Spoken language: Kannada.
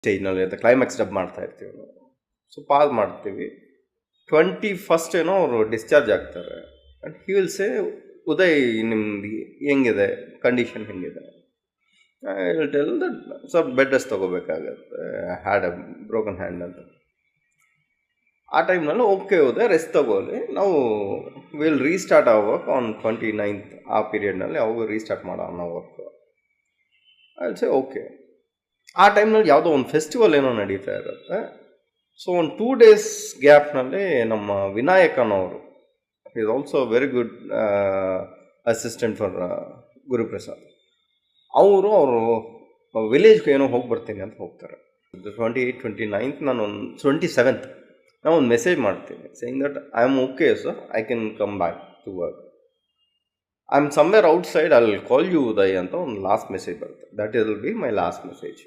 ಸ್ಟೇಜ್ನಲ್ಲಿ ಅಂತ ಕ್ಲೈಮ್ಯಾಕ್ಸ್ ಡಬ್ ಮಾಡ್ತಾ ಇರ್ತೀವಿ ನಾವು. ಸೊ ಪಾಸ್ ಮಾಡ್ತೀವಿ. 21st ಏನೋ ಅವರು ಡಿಸ್ಚಾರ್ಜ್ ಆಗ್ತಾರೆ. And he will say, Uday ನಿಮ್ದು ಹೆಂಗಿದೆ, ಕಂಡೀಷನ್ ಹೆಂಗಿದೆ? ಐ ವಿಲ್ ಟೆಲ್ ದಟ್ ಸ್ವಲ್ಪ ಬೆಡ್ ರೆಸ್ಟ್ ತೊಗೋಬೇಕಾಗತ್ತೆ, ಹ್ಯಾಡ್ ಅ ಬ್ರೋಕನ್ ಹ್ಯಾಂಡ್ ಅಂತ. ಆ ಟೈಮ್ನಲ್ಲಿ ಓಕೆ ಉದಯ್ ರೆಸ್ಟ್ ತೊಗೊಳ್ಳಿ, ನಾವು ವಿಲ್ ರೀಸ್ಟಾರ್ಟ್ ಆ ವರ್ಕ್ ಆನ್ 29th. ಆ ಪೀರಿಯಡ್ನಲ್ಲಿ ಅವಾಗ ರೀಸ್ಟಾರ್ಟ್ ಮಾಡೋಣ ನಾವು work. I will say okay. ಆ ಟೈಮ್ನಲ್ಲಿ ಯಾವುದೋ ಒಂದು ಫೆಸ್ಟಿವಲ್ ಏನೋ ನಡೀತಾ ಇರುತ್ತೆ. ಸೊ ಒಂದು 2 days ಗ್ಯಾಪ್ನಲ್ಲಿ ನಮ್ಮ ವಿನಾಯಕನವರು, is also very good assistant for Guruprasad, ಅವರು ವಿಲೇಜ್ಗೆ ಏನೋ ಹೋಗಿ ಬರ್ತೀನಿ ಅಂತ ಹೋಗ್ತಾರೆ. 28th 29th ನಾನು 27th ನಾನು ಒಂದು ಮೆಸೇಜ್ ಮಾಡ್ತೀನಿ saying that I am okay sir, I can come back to work, I am somewhere outside, I will call you Uday ಅಂತ ಒಂದು ಲಾಸ್ಟ್ ಮೆಸೇಜ್ ಬರುತ್ತೆ. That will be my last message.